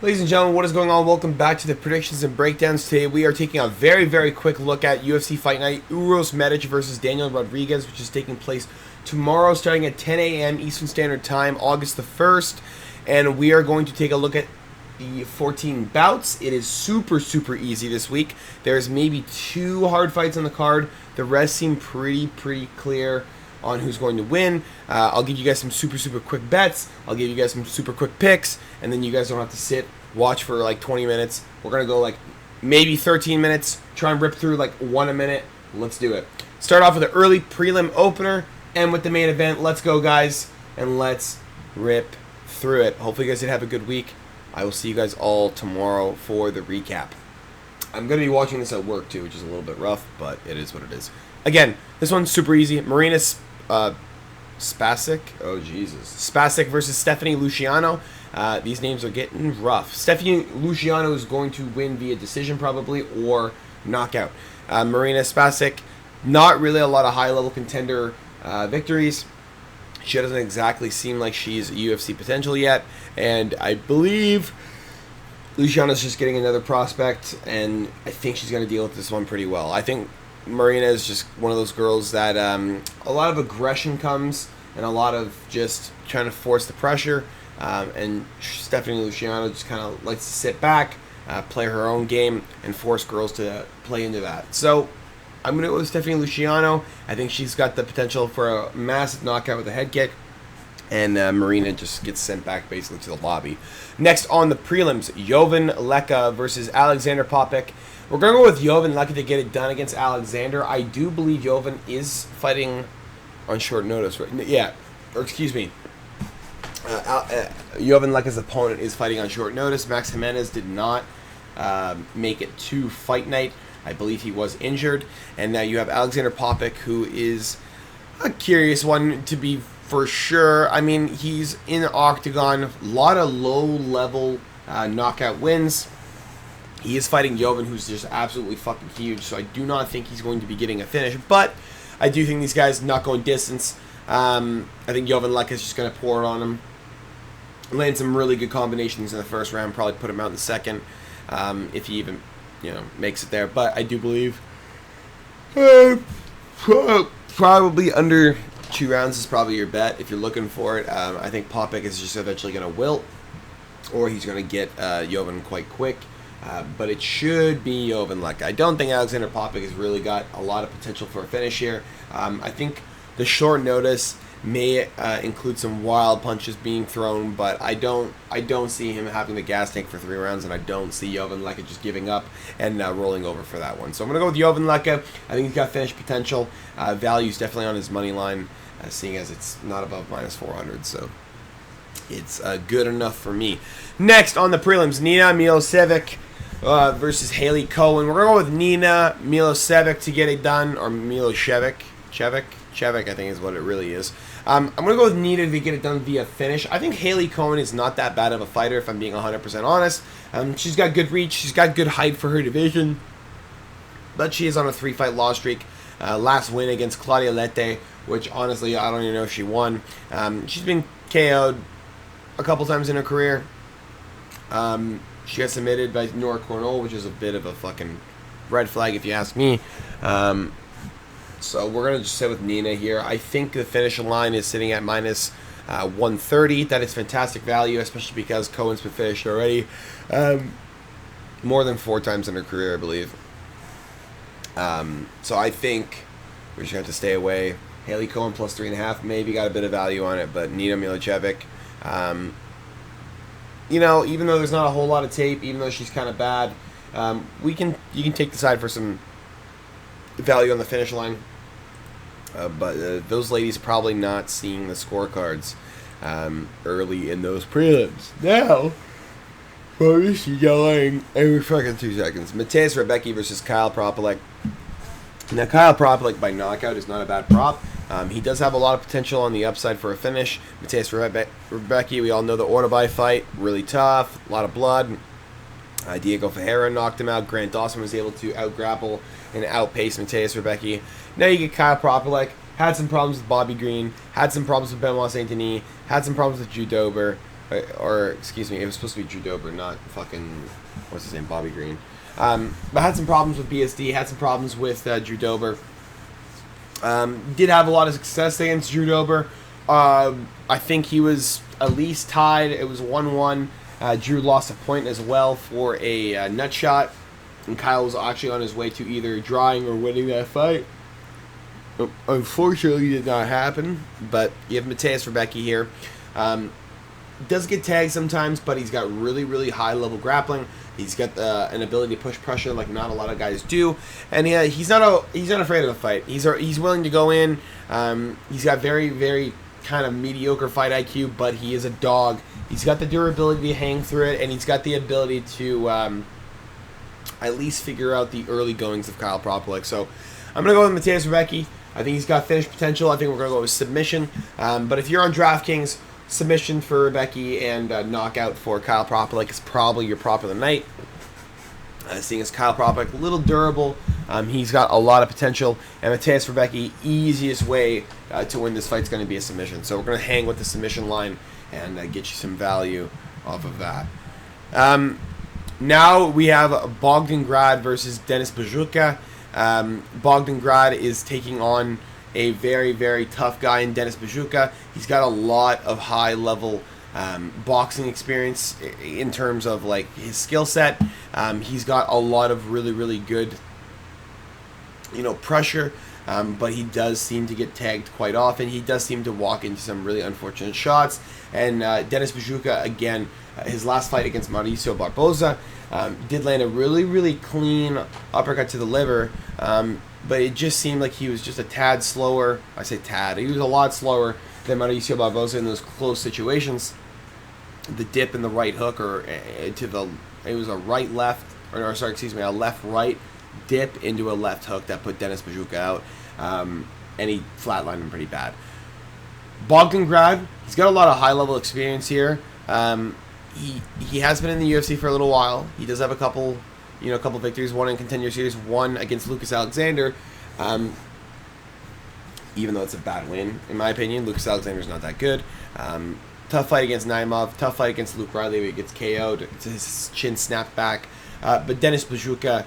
Ladies and gentlemen, what is going on? Welcome back to the predictions and breakdowns. Today we are taking a very quick look at UFC Fight Night Uros Medic versus Daniel Rodriguez, which is taking place tomorrow starting at 10 a.m. Eastern Standard Time, August the 1st. And we are going to take a look at the 14 bouts. It is super easy this week. There's maybe 2 hard fights on the card. The rest seem pretty clear on who's going to win. I'll give you guys some super quick bets. I'll give you guys some super quick picks, and then you guys don't have to watch for like 20 minutes. We're gonna go like maybe 13 minutes. Try and rip through like 1 a minute. Let's do it. Start off with an early prelim opener, and with the main event. Let's go, guys, and let's rip through it. Hopefully, you guys did have a good week. I will see you guys all tomorrow for the recap. I'm gonna be watching this at work too, which is a little bit rough, but it is what it is. Again, this one's super easy. Marina Spasic. Oh, Jesus. Spasic versus Stephanie Luciano. These names are getting rough. Stephanie Luciano is going to win via decision probably or knockout. Marina Spasic, not really a lot of high-level contender victories. She doesn't exactly seem like she's UFC potential yet. And I believe Luciano's just getting another prospect, and I think she's going to deal with this one pretty well. I think Marina is just one of those girls that a lot of aggression comes and a lot of just trying to force the pressure. And Stephanie Luciano just kind of likes to sit back, play her own game, and force girls to play into that. So I'm going to go with Stephanie Luciano. I think she's got the potential for a massive knockout with a head kick. And Marina just gets sent back basically to the lobby. Next on the prelims, Jovan Leka versus Alexander Popek. We're going to go with Jovan Leka to get it done against Alexander. I do believe Jovan is fighting on short notice. Right? Yeah, or excuse me. Jovan Leka's opponent is fighting on short notice. Max Jimenez did not make it to fight night. I believe he was injured. And now you have Alexander Popek, who is a curious one to be for sure. I mean, he's in the octagon. A lot of low-level knockout wins. He is fighting Jovan, who's just absolutely fucking huge, so I do not think he's going to be getting a finish. But I do think these guys not going distance. I think Jovan Leka is just going to pour it on him. Land some really good combinations in the first round. Probably put him out in the second, if he even, makes it there. But I do believe probably under 2 rounds is probably your bet if you're looking for it. I think Popek is just eventually going to wilt, or he's going to get Jovan quite quick. But it should be Jovan Leka. I don't think Alexander Popek has really got a lot of potential for a finish here. I think the short notice may include some wild punches being thrown, but I don't see him having the gas tank for 3 rounds, and I don't see Jovan Leka just giving up and rolling over for that one. So I'm going to go with Jovan Leka. I think he's got finish potential. Value's definitely on his money line, seeing as it's not above minus 400, so it's good enough for me. Next on the prelims, Nina Milosevic versus Haley Cohen. We're going to go with Nina Milosevic to get it done, or Milosevic. Chevik, I think is what it really is. I'm going to go with Nina to get it done via finish. I think Haley Cohen is not that bad of a fighter, if I'm being 100% honest. She's got good reach. She's got good height for her division. But she is on a 3-fight loss streak. Last win against Claudia Lette, which honestly, I don't even know if she won. She's been KO'd a couple times in her career. She got submitted by Nora Cornell, which is a bit of a fucking red flag if you ask me. So we're going to just sit with Nina here. I think the finish line is sitting at minus 130. That is fantastic value, especially because Cohen's been finished already. More than 4 times in her career, I believe. So I think we're just going to have to stay away. Haley Cohen plus 3.5 maybe got a bit of value on it, but Nina Milosevic, even though there's not a whole lot of tape, even though she's kind of bad, you can take the side for some value on the finish line. But those ladies probably not seeing the scorecards early in those prelims. Now, what is she yelling? Every fucking 2 seconds. Mateus Rebecki versus Kyle Propolek. Now, Kyle Propolek by knockout is not a bad prop. He does have a lot of potential on the upside for a finish. Mateus Rebecki, we all know the Ortobay fight. Really tough, a lot of blood. Diego Ferreira knocked him out. Grant Dawson was able to out-grapple and outpace Mateus Rebecki. Now you get Kyle Propolek. Had some problems with Bobby Green. Had some problems with Benoit Saint-Denis. Had some problems with Drew Dober. or excuse me, it was supposed to be Drew Dober, not fucking, what's his name, Bobby Green. But had some problems with BSD, had some problems with Drew Dober. Did have a lot of success against Drew Dober. I think he was at least tied. It was 1-1. Drew lost a point as well for a nut shot. And Kyle was actually on his way to either drawing or winning that fight. Unfortunately, it did not happen. But you have Mateus Rebecki here. Does get tagged sometimes, but he's got really, really high-level grappling. He's got an ability to push pressure like not a lot of guys do, and he's not afraid of the fight. He's willing to go in. He's got very, very kind of mediocre fight IQ, but he is a dog. He's got the durability to hang through it, and he's got the ability to at least figure out the early goings of Kyle Propalik. So I'm gonna go with Mateus Rebecki. I think he's got finish potential. I think we're gonna go with submission. But if you're on DraftKings, submission for Rebecki and knockout for Kyle Propalik is probably your prop of the night. Seeing as Kyle Propalik, a little durable, he's got a lot of potential, and Mateus Rebecki, easiest way to win this fight is going to be a submission. So we're going to hang with the submission line and get you some value off of that. Now we have Bogdangrad versus Denis Buzukja. Bogdangrad is taking on a very, very tough guy in Denis Buzukja. He's got a lot of high-level boxing experience in terms of like his skill set. He's got a lot of really, really good, pressure. But he does seem to get tagged quite often. He does seem to walk into some really unfortunate shots. And Denis Buzukja, again, his last fight against Mauricio Barboza, did land a really, really clean uppercut to the liver. But it just seemed like he was just a tad slower. I say tad. He was a lot slower than Mauricio Barboza in those close situations. The dip in the right hook, or it was a a left-right dip into a left hook that put Denis Buzukja out, and he flatlined him pretty bad. Bogdangrad, he's got a lot of high-level experience here. He has been in the UFC for a little while. He does have a couple victories, one in Contender Series, one against Lucas Alexander. Even though it's a bad win, in my opinion, Lucas Alexander's not that good. Tough fight against Naimov, tough fight against Luke Riley, where he gets KO'd, his chin snapped back. But Denis Buzukja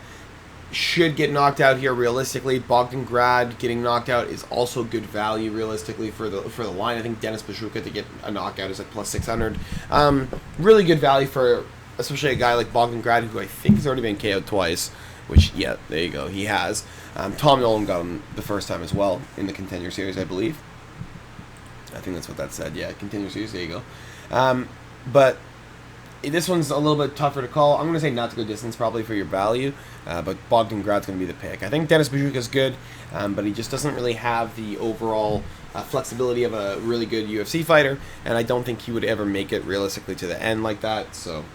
should get knocked out here realistically. Bogdangrad getting knocked out is also good value realistically for the line. I think Denis Buzukja to get a knockout is like plus 600. Really good value for especially a guy like Bogdangrad, who I think has already been KO'd twice. Which, yeah, there you go, he has. Tom Nolan got him the first time as well in the Contender Series, I believe. I think that's what that said. Yeah, Contender Series, there you go. But this one's a little bit tougher to call. I'm going to say not to go distance probably for your value, but Bogdangrad's going to be the pick. I think Denis Buzukja's good, but he just doesn't really have the overall flexibility of a really good UFC fighter, and I don't think he would ever make it realistically to the end like that, so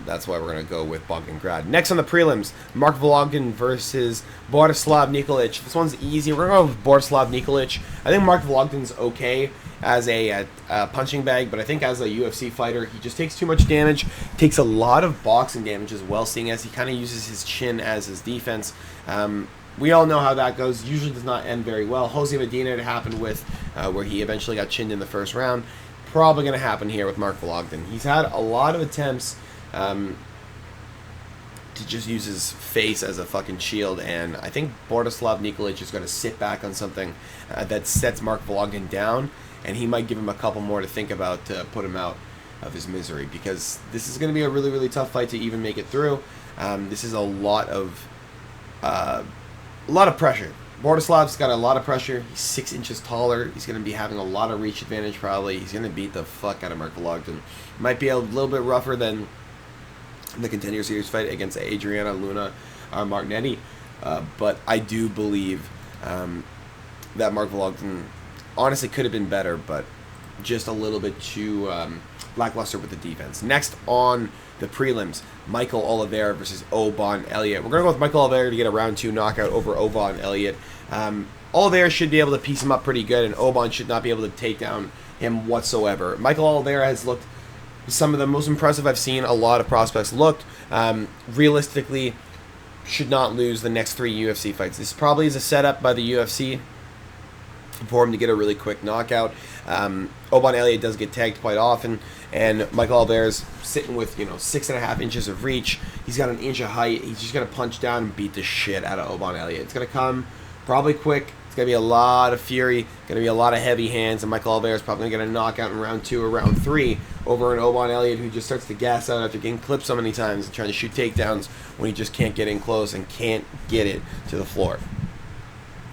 that's why we're going to go with Bogdangrad. Next on the prelims, Mark Vologin versus Borislav Nikolic. This one's easy. We're going to go with Borislav Nikolic. I think Mark Vologin's okay as a punching bag, but I think as a UFC fighter, he just takes too much damage, takes a lot of boxing damage as well, seeing as he kind of uses his chin as his defense. We all know how that goes. Usually does not end very well. Jose Medina, it happened with, where he eventually got chinned in the first round. Probably going to happen here with Mark Vologin. He's had a lot of attempts to just use his face as a fucking shield, and I think Borislav Nikolic is going to sit back on something that sets Mark Vologin down, and he might give him a couple more to think about to put him out of his misery, because this is going to be a really, really tough fight to even make it through. This is a lot of pressure. Borislav's got a lot of pressure. He's 6 inches taller. He's going to be having a lot of reach advantage probably. He's going to beat the fuck out of Mark Vologin. Might be a little bit rougher than the Contender Series fight against Adriana Luna Martinetti, but I do believe that Mark Vologin honestly could have been better, but just a little bit too lackluster with the defense. Next on the prelims, Michael Oliveira versus Oban Elliott. We're going to go with Michael Oliveira to get a round 2 knockout over Oban Elliott. Oliveira should be able to piece him up pretty good, and Oban should not be able to take down him whatsoever. Michael Oliveira has looked some of the most impressive I've seen a lot of prospects looked. Realistically, should not lose the next 3 UFC fights. This probably is a setup by the UFC for him to get a really quick knockout. Oban Elliott does get tagged quite often, and Michael Albert's sitting with 6.5 inches of reach. He's got an inch of height. He's just gonna punch down and beat the shit out of Oban Elliott. It's gonna come probably quick. It's gonna be a lot of fury. Gonna be a lot of heavy hands, and Michael Albert's probably gonna knock out in round 2 or round 3 over an Oban Elliott who just starts to gas out after getting clipped so many times and trying to shoot takedowns when he just can't get in close and can't get it to the floor.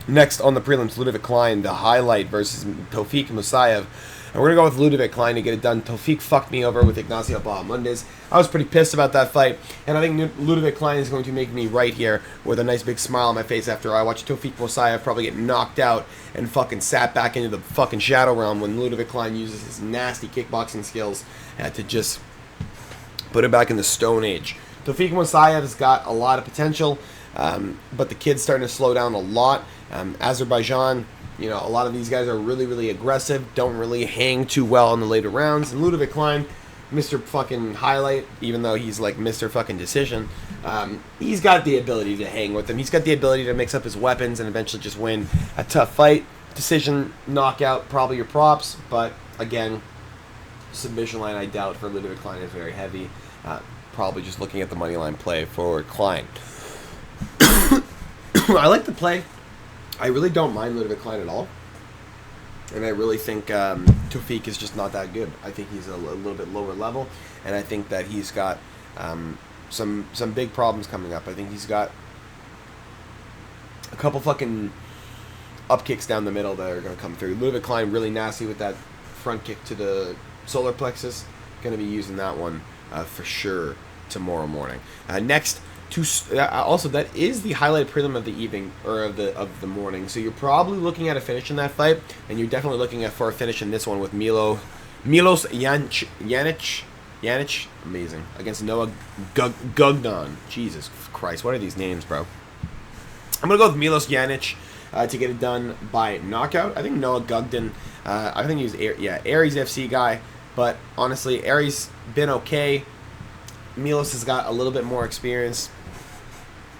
Next on the prelims, Ludovic Klein, the highlight versus Tofik Musayev. And we're going to go with Ludovic Klein to get it done. Tofik fucked me over with Ignacio Bahamondes. I was pretty pissed about that fight. And I think Ludovic Klein is going to make me right here with a nice big smile on my face after I watched Tofik Musayev probably get knocked out and fucking sat back into the fucking shadow realm when Ludovic Klein uses his nasty kickboxing skills to just put it back in the Stone Age. Tofik Musayev has got a lot of potential, but the kid's starting to slow down a lot. Azerbaijan, a lot of these guys are really, really aggressive, don't really hang too well in the later rounds. And Ludovic Klein, Mr. fucking highlight, even though he's like Mr. fucking decision, he's got the ability to hang with them. He's got the ability to mix up his weapons and eventually just win a tough fight. Decision, knockout, probably your props, but again, submission line I doubt for Ludovic Klein is very heavy. Probably just looking at the money line play for Klein. I like the play. I really don't mind Ludovic Klein at all. And I really think Tofik is just not that good. I think he's a little bit lower level. And I think that he's got some big problems coming up. I think he's got a couple fucking up kicks down the middle that are going to come through. Ludovic Klein really nasty with that front kick to the solar plexus. Going to be using that one for sure tomorrow morning. Next, also that is the highlight prelim of the evening or of the morning. So you're probably looking at a finish in that fight, and you're definitely looking for a finish in this one with Milos Janic, amazing, against Noah Gugnon. Jesus Christ, what are these names, bro? I'm gonna go with Milos Janic to get it done by knockout. I think Noah Gugnon. I think he's Aries FC guy, but honestly, Aries been okay. Milos has got a little bit more experience.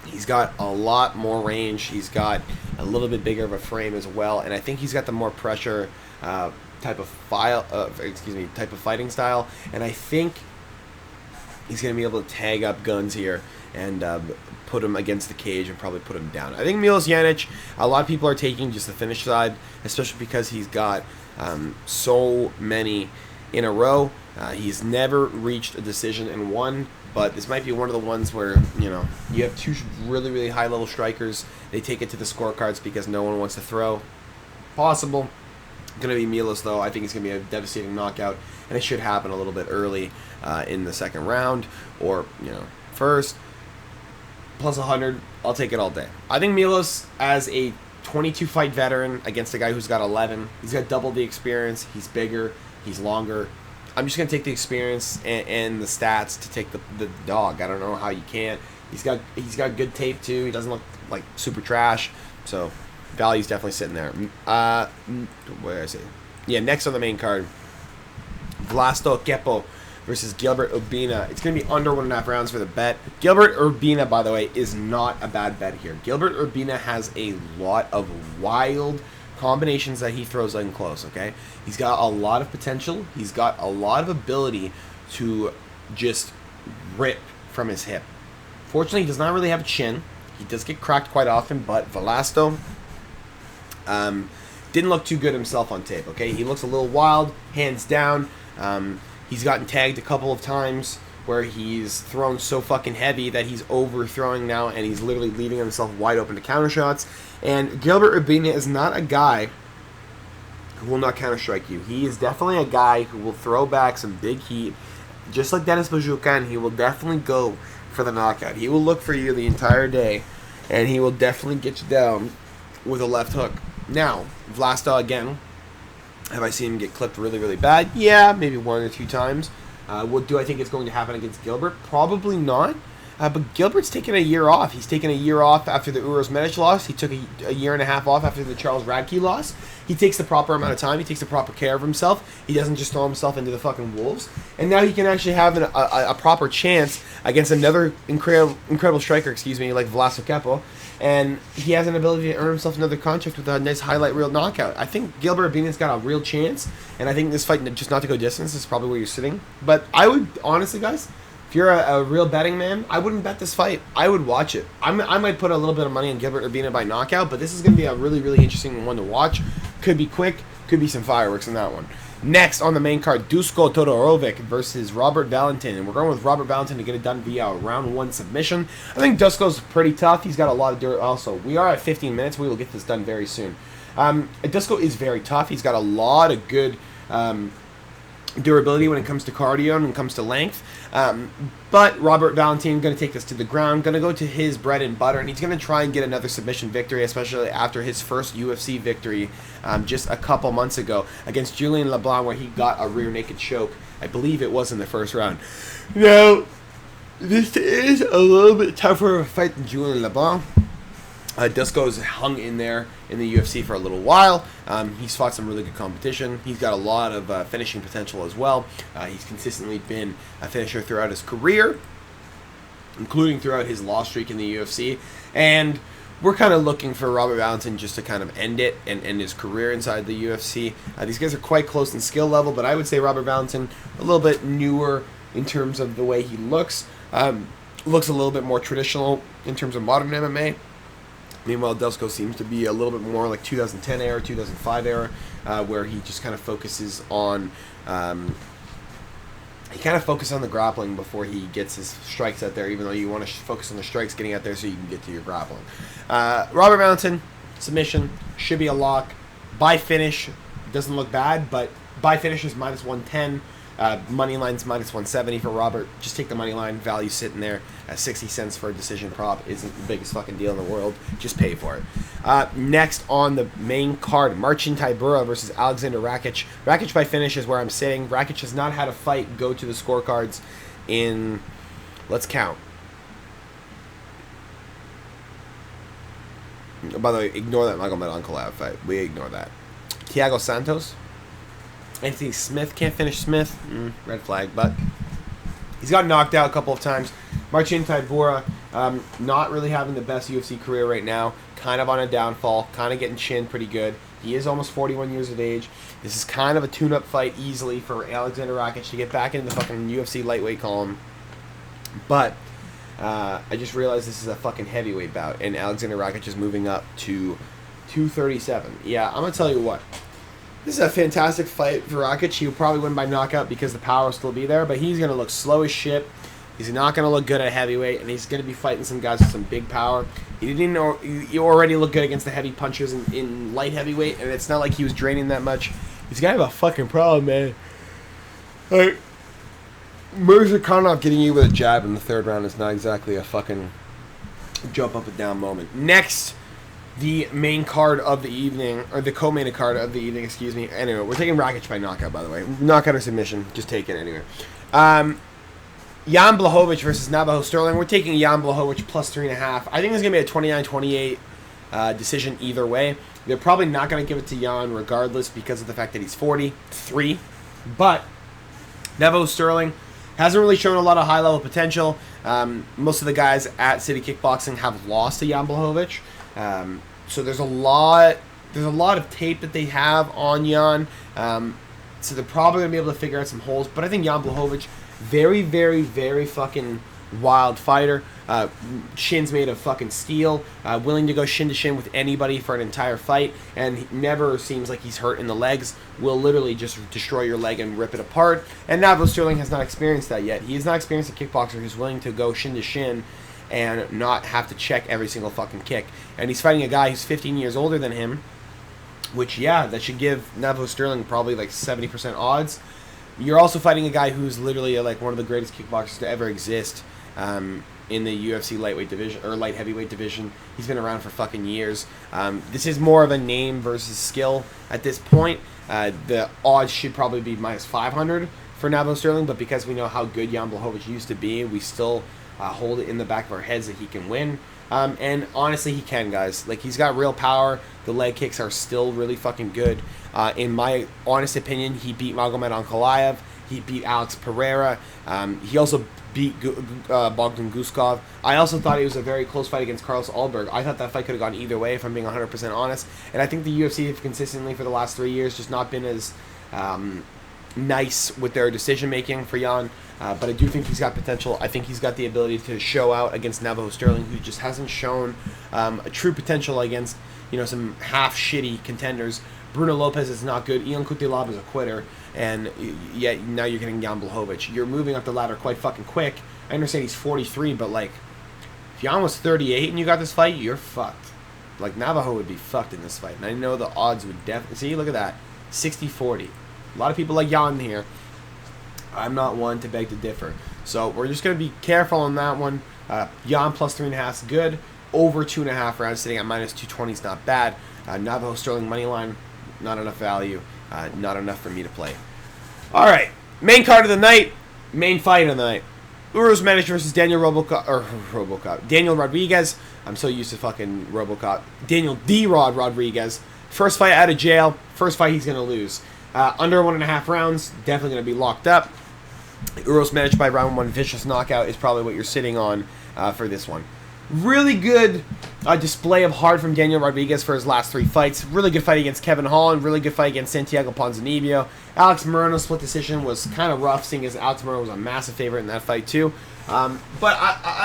He's got a lot more range. He's got a little bit bigger of a frame as well, and I think he's got the more pressure type of fighting style. And I think he's going to be able to tag up guns here and put him against the cage and probably put him down. I think Milos Janic, a lot of people are taking just the finish side, especially because he's got so many in a row. He's never reached a decision and won, but this might be one of the ones where, you have two really, really high-level strikers. They take it to the scorecards because no one wants to throw. Possible. Going to be Milos, though. I think it's going to be a devastating knockout, and it should happen a little bit early in the second round or, first. Plus 100, I'll take it all day. I think Milos, as a 22-fight veteran against a guy who's got 11, he's got double the experience. He's bigger. He's longer. I'm just going to take the experience and the stats to take the dog. I don't know how you can't. He's got good tape, too. He doesn't look like super trash. So, value's definitely sitting there. Where is it? Yeah, next on the main card, Vlasto Kepo versus Gilbert Urbina. It's going to be under 1.5 rounds for the bet. Gilbert Urbina, by the way, is not a bad bet here. Gilbert Urbina has a lot of wild combinations that he throws in close, okay? He's got a lot of potential. He's got a lot of ability to just rip from his hip. Fortunately, he does not really have a chin. He does get cracked quite often, but Vlasto didn't look too good himself on tape, okay? He looks a little wild, hands down. He's gotten tagged a couple of times where he's thrown so fucking heavy that he's overthrowing now, and he's literally leaving himself wide open to counter shots. And Gilbert Urbina is not a guy who will not counter strike you. He is definitely a guy who will throw back some big heat, just like Denis Bajukyan. He will definitely go for the knockout. He will look for you the entire day, and he will definitely get you down with a left hook. Now, Vlasto again. Have I seen him get clipped really, really bad? Yeah, maybe 1 or 2 times. Do I think it's going to happen against Gilbert? Probably not. But Gilbert's taken a year off. He's taken a year off after the Uros Medic loss. He took a year and a half off after the Charles Radke loss. He takes the proper amount of time. He takes the proper care of himself. He doesn't just throw himself into the fucking wolves. And now he can actually have a proper chance against another incredible striker, like Vlaso Kepo. And he has an ability to earn himself another contract with a nice highlight reel knockout. I think Gilbert Arenas got a real chance. And I think this fight, just not to go distance, is probably where you're sitting. But I would, honestly, guys, if you're a real betting man, I wouldn't bet this fight. I would watch it. I might put a little bit of money on Gilbert Urbina by knockout, but this is going to be a really, really interesting one to watch. Could be quick. Could be some fireworks in that one. Next on the main card, Dusko Todorovic versus Robert Valentin. And we're going with Robert Valentin to get it done via a round 1 submission. I think Dusko's pretty tough. He's got a lot of dirt also. We are at 15 minutes. We will get this done very soon. Dusko is very tough. He's got a lot of good durability when it comes to cardio and when it comes to length. But Robert Valentin going to take this to the ground, going to go to his bread and butter, and he's going to try and get another submission victory, especially after his first UFC victory just a couple months ago against Julian LeBlanc, where he got a rear naked choke. I believe it was in the first round. Now, this is a little bit tougher of a fight than Julian LeBlanc. Dusko's hung in there in the UFC for a little while. He's fought some really good competition. He's got a lot of finishing potential as well. He's consistently been a finisher throughout his career, including throughout his loss streak in the UFC. And we're kind of looking for Robert Valentin just to kind of end it and end his career inside the UFC. These guys are quite close in skill level, but I would say Robert Valentin a little bit newer in terms of the way he looks. Looks a little bit more traditional in terms of modern MMA. Meanwhile, Dusko seems to be a little bit more like 2010 era, 2005 era, where he just kind of focuses on the grappling before he gets his strikes out there, even though you want to focus on the strikes getting out there so you can get to your grappling. Robert Valentin, submission, should be a lock. By finish, doesn't look bad, but by finish is minus 110. Money line's minus 170 for Robert. Just take the money line. Value sitting there at 60 cents for a decision prop isn't the biggest fucking deal in the world. Just pay for it. Next on the main card, Marcin Tybura versus Alexander Rakic. Rakic by finish is where I'm sitting. Rakic has not had a fight go to the scorecards in, let's count. By the way, ignore that Magomed Ankalaev fight. We ignore that. Thiago Santos. Anthony Smith can't finish Smith. Red flag, but he's got knocked out a couple of times. Marcin Tybura, not really having the best UFC career right now. Kind of on a downfall. Kind of getting chinned pretty good. He is almost 41 years of age. This is kind of a tune-up fight easily for Alexander Rakic to get back into the fucking UFC lightweight column. But I just realized this is a fucking heavyweight bout, and Alexander Rakic is moving up to 237. Yeah, I'm going to tell you what. This is a fantastic fight for Rakic. He'll probably win by knockout because the power will still be there, but he's going to look slow as shit. He's not going to look good at heavyweight, and he's going to be fighting some guys with some big power. He didn't know you already look good against the heavy punchers in light heavyweight, and it's not like he was draining that much. He's got a fucking problem, man. Like, Mirzakhanov getting you with a jab in the third round is not exactly a fucking jump up and down moment. Next, the main card of the evening, or the co-main card of the evening, excuse me. Anyway, we're taking Rakic by knockout, by the way. Knockout or submission, just take it anyway. Jan Blachowicz versus Navajo Sterling. We're taking Jan Blachowicz plus 3.5. I think it's going to be a 29-28 decision either way. They're probably not going to give it to Jan regardless because of the fact that he's 43. But Navajo Sterling hasn't really shown a lot of high-level potential. Most of the guys at City Kickboxing have lost to Jan Blachowicz. So there's a lot of tape that they have on Jan. So they're probably going to be able to figure out some holes. But I think Jan Blachowicz, very, very, very fucking wild fighter. Shin's made of fucking steel. Willing to go shin to shin with anybody for an entire fight. And he never seems like he's hurt in the legs. Will literally just destroy your leg and rip it apart. And Navajo Sterling has not experienced that yet. He has not experienced a kickboxer who's willing to go shin to shin and not have to check every single fucking kick. And he's fighting a guy who's 15 years older than him, which, yeah, that should give Navajo Sterling probably like 70% odds. You're also fighting a guy who's literally like one of the greatest kickboxers to ever exist in the UFC lightweight division, or light heavyweight division. He's been around for fucking years. This is more of a name versus skill at this point. The odds should probably be minus 500 for Navajo Sterling, but because we know how good Jan Blachowicz used to be, we still hold it in the back of our heads that he can win. And honestly, he can, guys. Like, he's got real power. The leg kicks are still really fucking good. In my honest opinion, he beat Magomed Ankalaev. He beat Alex Pereira. He also beat Bogdan Guskov. I also thought it was a very close fight against Carlos Ulberg. I thought that fight could have gone either way, if I'm being 100% honest. And I think the UFC have consistently, for the last 3 years, just not been as nice with their decision-making for Jan. But I do think he's got potential. I think he's got the ability to show out against Navajo Sterling, who just hasn't shown a true potential against, some half-shitty contenders. Bruno Lopez is not good. Ion Cutelaba is a quitter. And yet now you're getting Jan Blachowicz. You're moving up the ladder quite fucking quick. I understand he's 43, but, like, if Jan was 38 and you got this fight, you're fucked. Like, Navajo would be fucked in this fight. And I know the odds would definitely... See, look at that. 60-40. A lot of people like Jan here. I'm not one to beg to differ. So we're just going to be careful on that one. Jan plus 3.5 is good. Over 2.5 rounds, sitting at minus 220 is not bad. Navajo Sterling money line, not enough value. Not enough for me to play. All right, main card of the night, main fight of the night. Uros Medic versus Daniel Daniel Rodriguez. I'm so used to fucking Robocop. Daniel D-Rod Rodriguez. First fight out of jail. First fight he's going to lose. Under 1.5 rounds, definitely going to be locked up. Uros Medic by round 1 vicious knockout is probably what you're sitting on for this one. Really good display of heart from Daniel Rodriguez for his last 3 fights. Really good fight against Kevin Holland. Really good fight against Santiago Ponzinibbio. Alex Moreno's split decision was kind of rough, seeing as Alex Moreno was a massive favorite in that fight too. But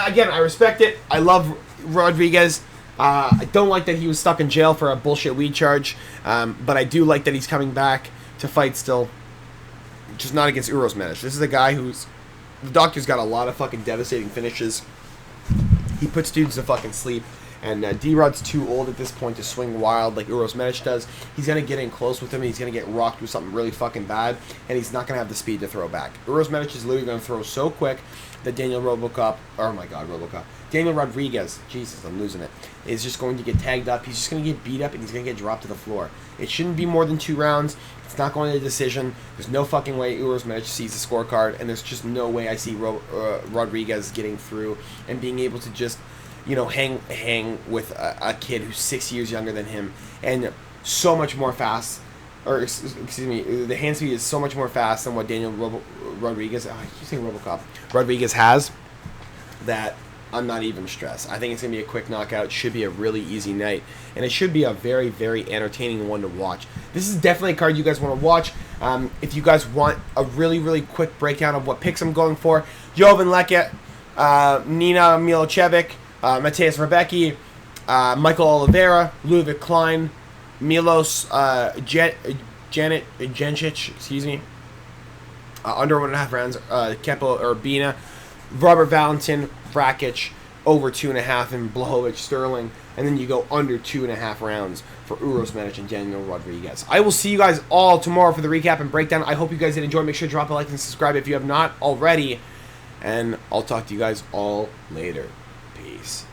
again, I respect it. I love Rodriguez. I don't like that he was stuck in jail for a bullshit weed charge. But I do like that he's coming back to fight still. Just not against Uros Medic. This is a guy who's... The doctor's got a lot of fucking devastating finishes. He puts dudes to fucking sleep. And D-Rod's too old at this point to swing wild like Uros Medic does. He's going to get in close with him. He's going to get rocked with something really fucking bad. And he's not going to have the speed to throw back. Uros Medic is literally going to throw so quick that Daniel Rodriguez, Jesus, I'm losing it, is just going to get tagged up. He's just going to get beat up and he's going to get dropped to the floor. It shouldn't be more than 2 rounds. It's not going to a decision. There's no fucking way Uros Medic sees the scorecard. And there's just no way I see Rodriguez getting through and being able to just... hang with a kid who's 6 years younger than him and so much more fast, or excuse me, the hand speed is so much more fast than what Daniel Rodriguez, I keep saying Robocop, Rodriguez has, that I'm not even stressed. I think it's going to be a quick knockout. It should be a really easy night, and it should be a very, very entertaining one to watch. This is definitely a card you guys want to watch. If you guys want a really, really quick breakdown of what picks I'm going for, Jovan Leket, Nina Milosevic, Mateus Rebecki, Michael Oliveira, Ludwig Klein, Milos Janet Jencic, excuse me, under 1.5 rounds, Kepo Urbina, Robert Valentin, Rakic, over 2.5, and Blachowicz Sterling, and then you go under 2.5 rounds for Uros Medic and Daniel Rodriguez. I will see you guys all tomorrow for the recap and breakdown. I hope you guys did enjoy. Make sure to drop a like and subscribe if you have not already, and I'll talk to you guys all later. Peace.